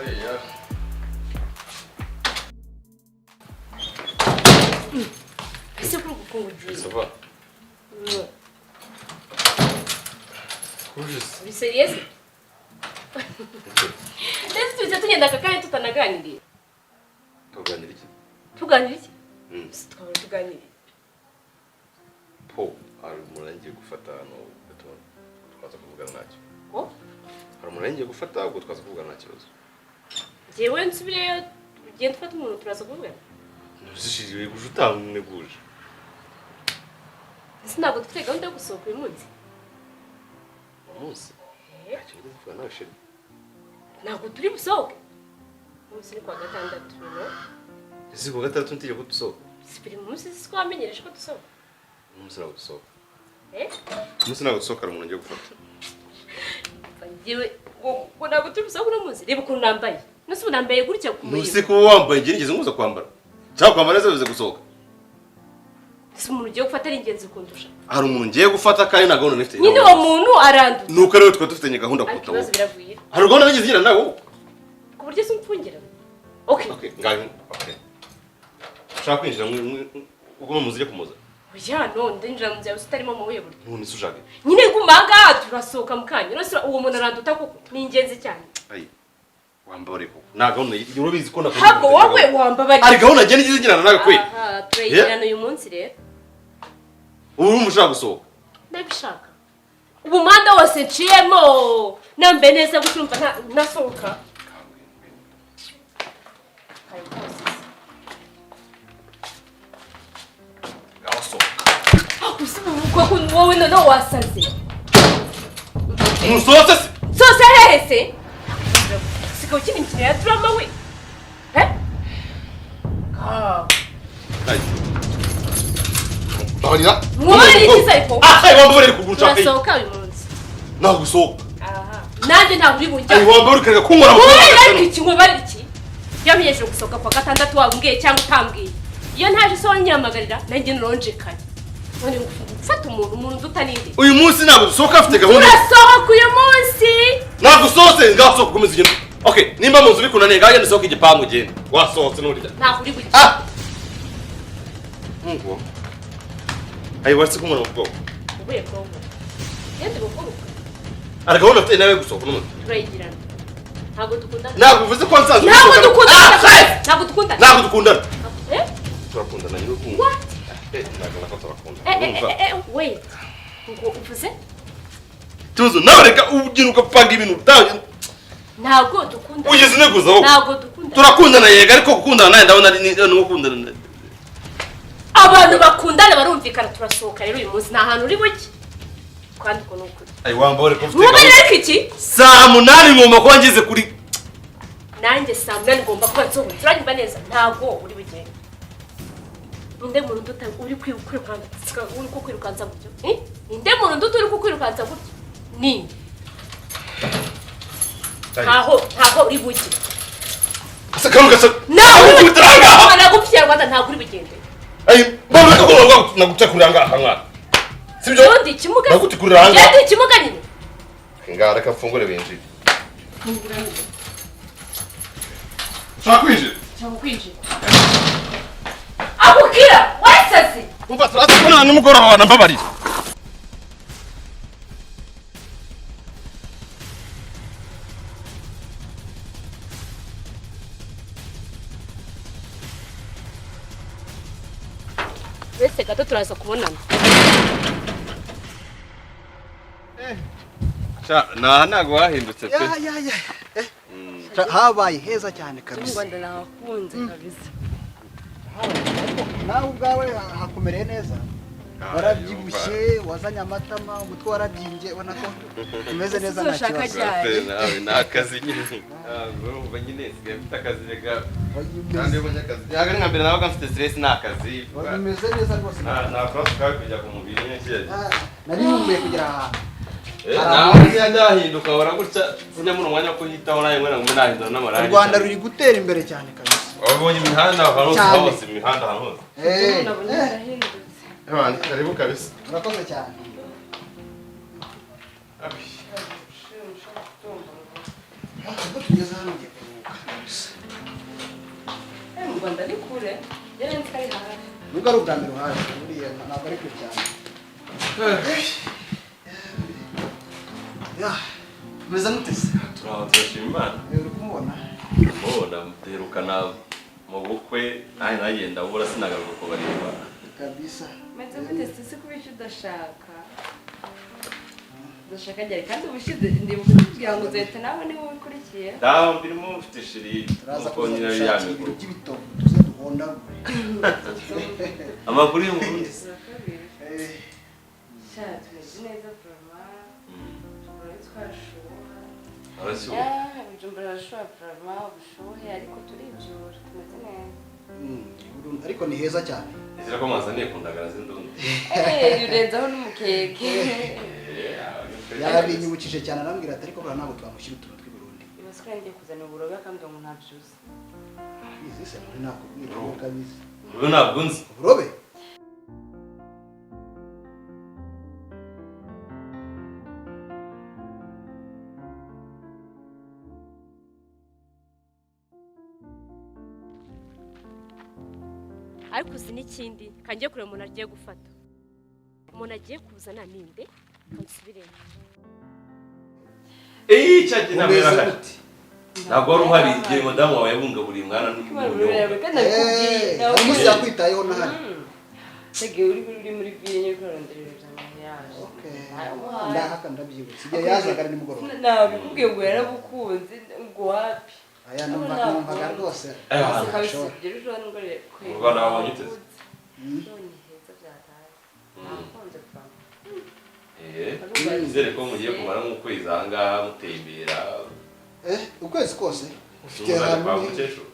Hariya. Ese kuri gukungugira. Sava. Kujis. Uri serious? Ndetse tuza tugenda kakanye tutanaganiriye. Tuganira iki? Tuganira iki? Tukaba tuganiriye. Po, ari umurangiye gufata hano gato. Twaza kuvugana nacyo. Ko? Hari umurangiye gufata ubwo twaza kuvugana nta kibazo. Jewe nsubireyo ugenda ufata umuntu turaza kuvugana. Nuzishiriwe gujutameguje. Ese ntabwo dufite gahunda yo gusohoka uyu munsi. Umunsi? Ntacyo ngiye kuvuga nawe sheri. Ntabwo turi busohoke. Umunsi ni kwa gatandatu, no? Ese ku gatandatu ntiye ko dusohoka. Sipiri umunsi twamenyereje ko dusohoka. Umunsi ntabwo dusohoka. Umunsi ntabwo dusohoka umuntu ngiye gufata. Jewe ngo ntabwo turi busohoka uno munsi. Reba ukuntu nambaye. Nose nambaye gutya ku murimo. Nuse ko wambaye ngiye ngeze nguza kwambara. Cyangwa kwambara neza bize gusohoka. Ese umuntu ugiye gufata ari ingenzi kundusha. Hari umuntu ngiye gufata kandi na gahunda nifite. Nyine uwo muntu arandu. Nuko rero twa dufite gahunda kuta. Ikibazo biravuye. Hari gahunda nagize ngira nawe. Ku buryo se umfungira. Okay, ngaho. Okay. Shaka kwinjira ubwo muzije kumuza. Oya no ndinjira mu byawe utarimo mu buye buryo. None sushaka. Nyine gumanga turasohoka mukanya. Nose uwo muntu aranduta kuko ni ingenzi cyane. Ayi. Wambare ko. Na gahunda urabizi ko nakora. Hago wowe wambabari. Ari gahunda ngiye ngize ngira nawe kwe. Aha, turayigirana uyu munsi rero. Ubu mushaka gusohoka. Ndabishaka. Ubu manda wose nciyemo. Nambe neza gutumva nasohoka. Usibuko wowe none wasaze. Musose se? Sose hese. Siko kini mkine ya drama we. Ai. Barira. Mwari kisaipo. Wambare kuguca kai. Nasohoka uyu munsi. Nagusohoka. Aha. Nanje nta uri bunjya. Wambare ukareka kunkora mu. Wowe ikintu bari iki? Yamenyeje gusohoka kwa gatandatu wabwiye cyangwa utambwiye. Iyo ntaje so nyamagarira nanjye nronje kare. None ufata umuntu dutaninde. Uyu munsi ntabwo dusohoka afite gahunda. Turasohoka uyu munsi. Nagusose ngasohoka kumeza igenda. Okay, nimba munzu bikunaniye gaje ndasohoka igipangu genda. Wasohotse n'urya. Nta uri buki. Ngo. Ayi wasi kumwana mukobwa. Ubuye bwo. Yende gukora. Aragahunda afite nawe gusohoka n'umuntu. Turayigirana. Ntabwo dukundana. Ntabwo uvuze ko nsanzwe. Ntabwo dukundana. Ntabwo dukundana. Ntabwo dukundana. Turakundana nyine ukuntu. What? Ntabwo nakota bakunda. Wait. Ngo uvuze? Tuzo nawe reka ugira ukapanga ibintu utaje. Ntabwo dukundana. Ugeze neguza ho. Ntabwo dukundana. Turakundana yega ariko gukundana nawe ndabona ari no gukundana. Abantu bakundana barumvikana turasohoka rero uyu munsi nta hantu uri buki. Kandi ko nukuri. Ayi wambore ko ufite. Mubere iki? Saa 8 ngomba kuba ngeze kuri. Nanjye saa 8 ngomba kuba nsohoka. Turanyumva neza ntabwo uri bugende. Inde muntu duta uri kwirukanza uri ko kwirukanza gutyo. Inde muntu duta uri ko kwirukanza gutyo. Ni. Ntaho uri buki. Sakaruka sa. Nawe utaranga. Nagupfira Rwanda ntabwo uri bugende. Ayi mbona ko nagucakurira ngaha mwana. Sibyo? Ndi kimuga. Nagutikurira hanga. Ndi kimuga nyine. Ngara reka fungure binjire. Chakwinjira. Chakwinjira. Abukira, wasaze. Umva turaza kubona nimugoroba nambabarira. Bese gato turaza kubonana. Ntago wahindutse pe. Habaye heza cyane kabisa. Rwanda nakunze kabisa. Nawe ubwawe hakomereye neza. Warabyibushye, wazanye amatama, umutwe warabyimbye, ubona ko umeze neza nta kibazo. Nawe nakazi nyine. Urumva nyine sigaye mfite akazi rega. Kandi ubonye akazi. Yaga nka mbere nabaga mfite stress nakazi. Umeze neza rwose. Nta process kawe kujya ku mubiri nyine. Nari nkumbuye kugera ahantu. Nawe yahinduka baragutya sinyamuna umwanya wo kuhitaho nawe mwana ngo nahindura n'amarangi. U Rwanda ruri gutera imbere cyane kabisa. Wabonye imihanda ahantu hose imihanda ahantu hose. Abandi karibu kabisa. Urakoze cyane. Tugeze hano ngiye kuruhuka. mu Rwanda ni kure yari nzi kari hafi nubwo ari ubwa mbere uhaje buriya ntabwo ari kure cyane meza mutese turashima Imana uri kumubona muterukana mu bukwe nagenda bura sinagaruka kubareba kabisa meze mutese si kubisha udashaka njyari kandi ubushize ndibuka kugira ngo uzahita nawe niba ubikurikiye ndaho mbirimo mfite shiri turaza kuko nyina kuza yamye ibintu by'ibitovu tuze duhondagure amakuru y'umurundi tumeze neza turama twashuha arashyuha bujumbura arashuha turama ubushuhe ariko turibyura tumeze neza ariko ni heza cyane izira ko mwazaniye kundagara z'indundi urenzaho n'umukeke yabinyibukije cyane arambwira ati ariko buriya ntabwo twamushyira utuntu tw'i Burundi ibasukari ngiye kuzana uburobe akambwira ngo ntabyuze izi se muri nakubwira ko kabizi ubu ntabwo nzi uburobe ariko uzi n'ikindi kangiye kureba umuntu agiye gufata umuntu agiye kuzana ninde kansubiremo cyagiye namera ntabwo wari uhari igihe madamu wawe yabungaburiye umwana n'umunyobwa umunsi yakwitayeho nahari Sege uri muri biye kuronderera by'amayaje ndahaka ndabyibutse igihe yazaga ari nimugoroba nabikubwiye ngo yarabukunze ngo wapi aya numvaga rwose kabisibye rero ngore ubwo nawe wanyiteze none heza byataye nakonze kwa nizere ko mugiye kumara nk'ukwezi aha ngaha mutembera ukwezi kose ufite ahantu kwa mukecuru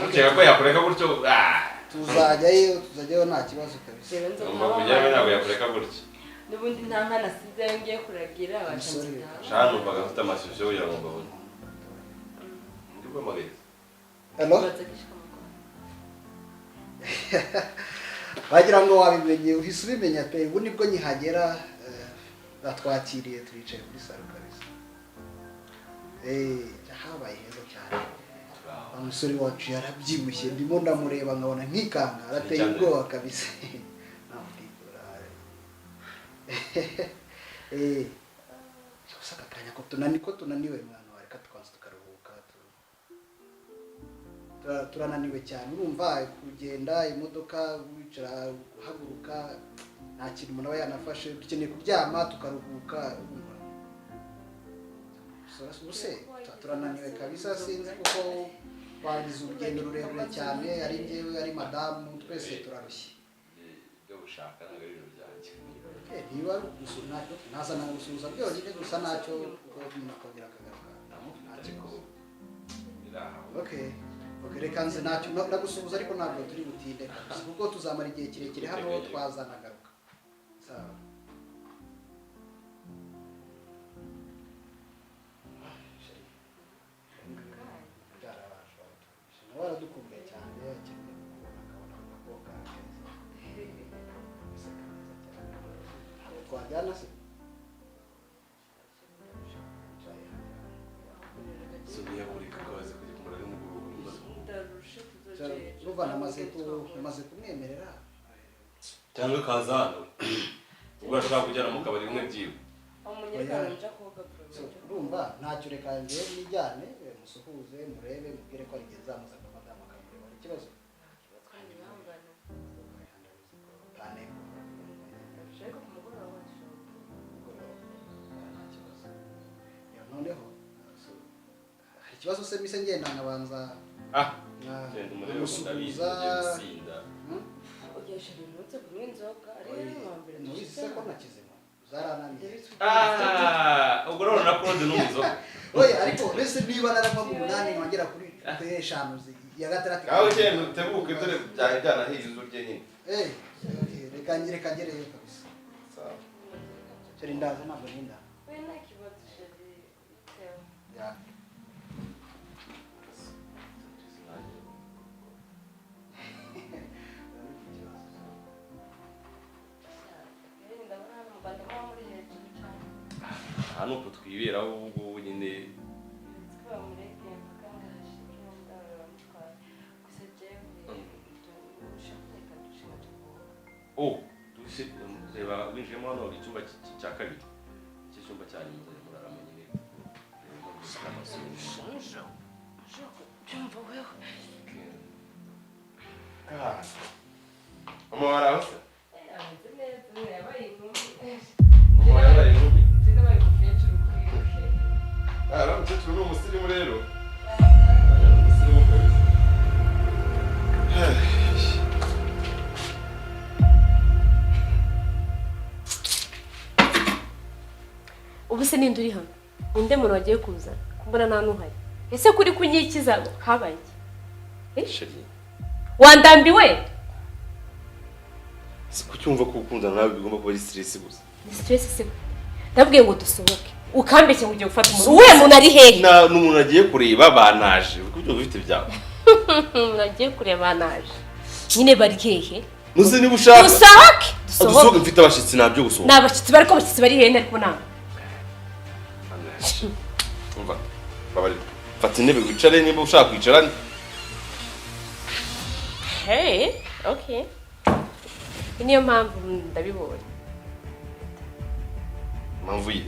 ukeka ko yakureka gutyo tuzajyayo nta kibazo kabisa ngomba kujyayo ntabwo yakureka gutyo n'ubundi nta nkana sizeyo ngiye kuragira shana numvaga mfite amashyushyu kugira ngo mbabone ndi guhamagariza hello wagira ngo wabimenye uhise ubimenya pe ubu nibwo nkihagera batwakiriye turicaye kuri salo kabisa habaye heza cyane umusore wacu yarabyibushye ndimo ndamureba nkabona nkikanga arateye ubwoba kabisa gusa aka kanya ko tunaniwe mwana wawe reka twanze tukaruhuka turananiwe cyane urumva kugenda imodoka wicara guhaguruka nta kintu umuntu aba yanafashe dukeneye kuryama tukaruhuka ubuse turananiwe kabisa sinzi kuko twagize urugendo rurerure cyane ari njyewe ari madamu twese turarushye ibyo gushaka ntabwo ari ibintu byanjye niba nazana gusuhuza byonyine gusa ntacyo umuntu akongera akagaruka okay reka nze ntacyo ndagusuhuza ariko ntabwo turi butinde kuko tuzamara igihe kirekire hano twazanagaruka sawa waradukumbuye cyane akeneye kubona akabona agakobwa keza twajyana se subiye buri kazi kujya kumara n'umugoroba ruva namaze kumwemerera cyangwa kaza hano ubwo ashaka kujyana mu kabari bimwe byiwe urumva ntacyo reka njyewe nijyane musuhuze murebe mubwire ko ari igihe nzamuzana madamu akamureba hari ikibazo noneho hari ikibazo se mise ngenda nkabanza musuhuza nubise ko nakizima zarananiye ubwo rero nakunze n'umuzoga oya ariko mbese niba narava mu munani nkongera kuri 5 ya gatandatu aho cyane utebuke dore byari byanahiye izurye nyine reka ngereyo kabisa sawa cyari ndaza ntabwo ninda ya hano uko twiberaho ubu nyine Shiremo hano icyumba cya kabiri. Iki cyumba cya nyuma muraramo nyine. Byumva wewe. Mama waraho? Umukecuru ni umusirimu rero. Umusirimu kabisa. Ubu se ninde uri hano? Ninde muntu wagiye kuza? Kumbona nta nuhari. Ese kuri kunyikiza habaye iki? Sheri. Wandambiwe? Kucyumva ko gukundana nawe bigomba kuba ari stress gusa. Ni stress se. Ndabwiye ngo dusohoke. Ukambeke ngo ugiye gufata umuntu. Uwe muntu ari hehe? Na n'umuntu agiye kureba banaje. Kuko bifite byawe. Nagiye kureba naje. Nyine bari hehe? Nuze niba ushaka. Dusohoke. Dusohoke mfite abashitsi nabyo gusohoka. Nabashitsi bari ko abashitsi bari hehe ntari kubona. Umva. Babari. Fata intebe wicare niba ushaka kwicara. Hey, okay. Niyo mpamvu ndabibonye. Mpamvu ye.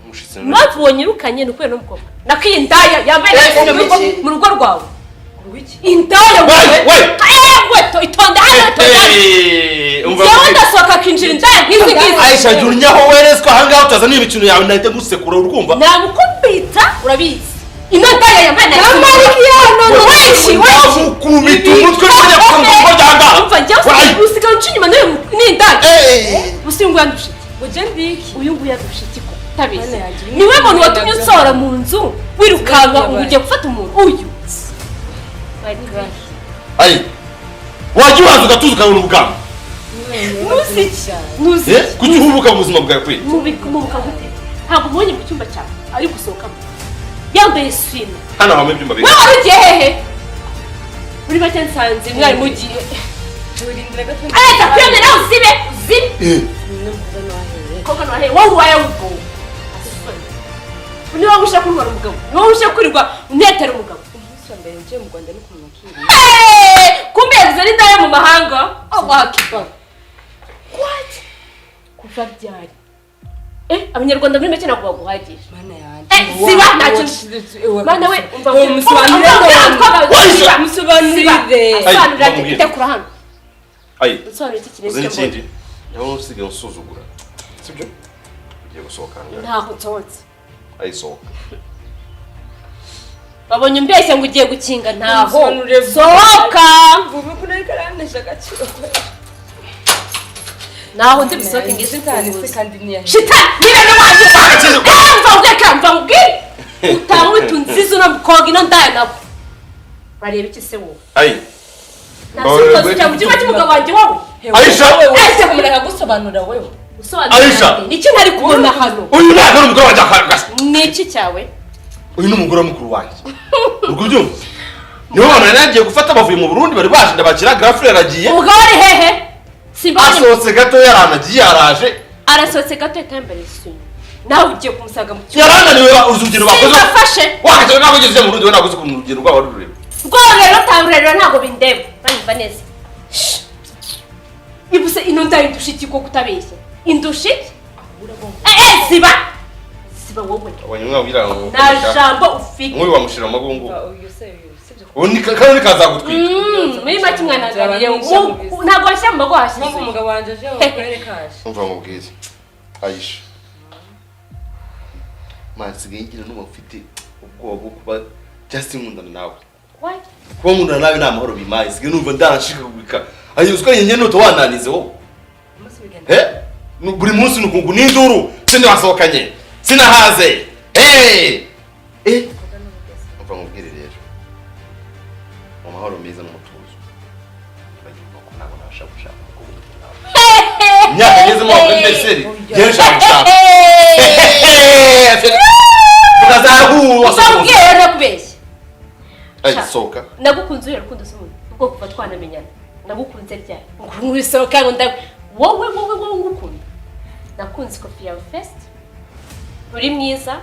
Mushitsi none. Mpamvu wonyirukanye nuko no mukobwa. Nakwiye indaya yambaye mu rugo rwawe. Wiki? Indaya wewe. Wewe itonda hano tonda. Umva ndasohoka kinjira indaya nkizigize. Aisha jurnyaho werezwa hanga utazana ibicino yawe nahite gusekura urumva. Namukubita urabizi. Ino ndaya yambaye na Mariano weshi kubita umutwe kujya kumva hanga. Umva njye usiga ncunyuma nayo ni indaya. Usingu yandushiki. Uje ndiki. Uyu nguyu yadushiki ko. Tabizi. Niwe muntu watumye usora mu nzu wirukanka ugiye gufata umuntu uyu. Ai. Wajya uhaza ugatuza urugamba. Nuzi. Kuki uhubuka mu buzima bwawe kwe? Mubuka gute? Ntabwo ubonye mu cyumba cyawe ari gusohokamo. Yambaye swime. Hano hamwe ibyumba bibiri. Wewe ugiye hehe? Muri bake nsanze mwari mugiye. Urindire gato. Aya kwende nawe uzibe. Koga no hehe? Wowe waye ubwo. Ni wowe ushaka kurwara umugabo. Ni wowe ushaka kurirwa unetera umugabo. Mbere nje mu Rwanda no kumakiri. Kumbe yavuze n'indaya mu mahanga. Abakiba. What? Kuva byari. Abanyarwanda muri make nako baguhagisha. Mana yanjye. Siba ntacyo. Mana we umva umusobanurire. Musobanurire. Asobanurire itekura hano. Ai. Musobanurire iki kintu cyose. Uzindi. Yaho usigaye usuzugura. Sibyo? Ugiye gusohoka hano. Ntaho nsohotse. Ai sohoka. Babonye mbeshye ngo ugiye gukinga ntaho. Sohoka. Vuba kuri karandesha gaciro. Naho ndi bisohoke ngeze cyane se kandi niya. Shita, niba n'abandi bakije. Mva ugeka mva ubwire. Utawe tunzizo na mkogi no ndaya nako. Bareba iki se wowe? Ai. Nasuko cyangwa cyuma cy'umugabo wanjye wowe. Aisha. Ese kumureka gusobanura wewe. Aisha. Iki ntari kubona hano. Uyu ntabwo ari umugabo wanjye akagasa. Niki cyawe? Uyu ni umugore mukuru wanjye. Urwo byumva? Niho bana nagiye gufata abavuye mu Burundi bari baje ndabakira grafre yaragiye. Umugabo ari hehe? Simbanye. Asohotse gato yaranagiye yaraje. Arasohotse gato yatambara isuye. Nawe ugiye kumusaga mu cyumba. Yarananiwe urugero bakoze. Sinafashe. Wakaje ntabwo ugeze mu Burundi we naguze ku rugero rwabo rureba. Rworero taburero ntabwo bindeba. Banyumva neza. Ibuse ino ndaye indushiki ko kutabeshya. Indushiki? Siba. Siba wowe. Abanywa wiranga. Na jambo ufite. Mwe wamushira amagungu. Uyu se sibyo. Undi kandi kazagutwika. Muri make mwana ngariye. Ntabwo washyira mu mago hashyize. Nko umugabo wanje aje ukwere kaje. Umva mubwize. Aisha. Masigaye ngira n'ubu mfite ubwoba bwo kuba just nkundana nawe. What? Kuba nkundana nawe nta mahoro bimaye. Sigaye numva ndanashikagurika. Ayuzwa nyenye nuto wananize wowe. Buri munsi nukungu n'induru sinde wasohokanye. Sinahaze. Umva mubwire rero. Mu mahoro meza n'umutuzo. Bagiye ko ntabwo nabasha gushaka umukobwa. Myaka ngeze mu kwendeseri. Yeshaka. Bukazahu wasubwiye no kubeshya. Ai soka. Nagukunze uri rukundo se ubwo kuva twanamenyana. Nagukunze ryari. Ngurisoka ngo wowe ngukunda. Nakunze kofi yawe first. Uri mwiza.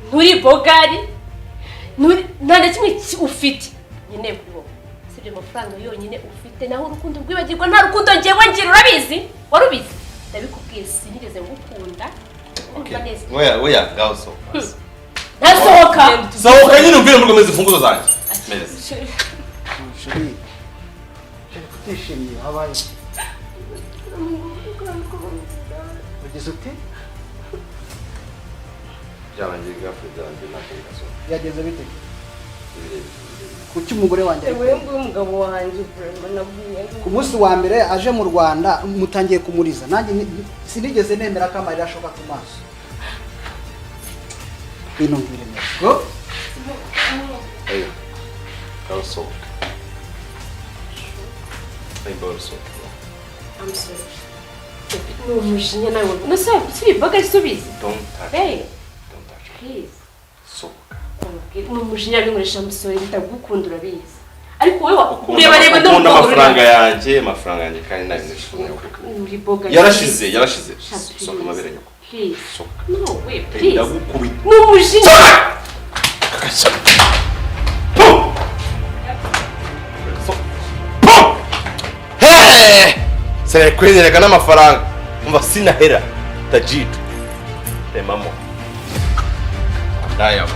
Nturi bogari. Nta kimwe ufite. Nyine kuri wowe. usibye amafaranga yonyine ufite naho urukundo rwibagirwa nta rukundo ngewe ngira urabizi warubizi ndabikubwiye sinigeze ngukunda oya ngaho so ntasohoka sohoka nyine umvire muri komeza imfunguzo zanjye mereza shuri kutishimiye habaye ugeze ute byarangiye gafe byarangiye ntakibazo yageze bite kuki umugore wanjye umugabo wanjye ku munsi wa mbere aje mu Rwanda mutangiye kumuriza nanjye sinigeze nemera ko amarira ashoka ku maso bino ngire ngo ayo kaso ay bolso I'm sorry no mujinya nawe nasa sibibaga isubize don't touch hey don't touch please so no mujinya binkoresha musore ndagukunda urabizi ariko wewe ureba no ukunda amafaranga yanjye kandi nayo nishimye uri boga yarashize soka amabere nyoko please soka no wait please ndagukubita no mujinya Sere kwenyereka n'amafaranga umva sinahera tajid remamo ndaya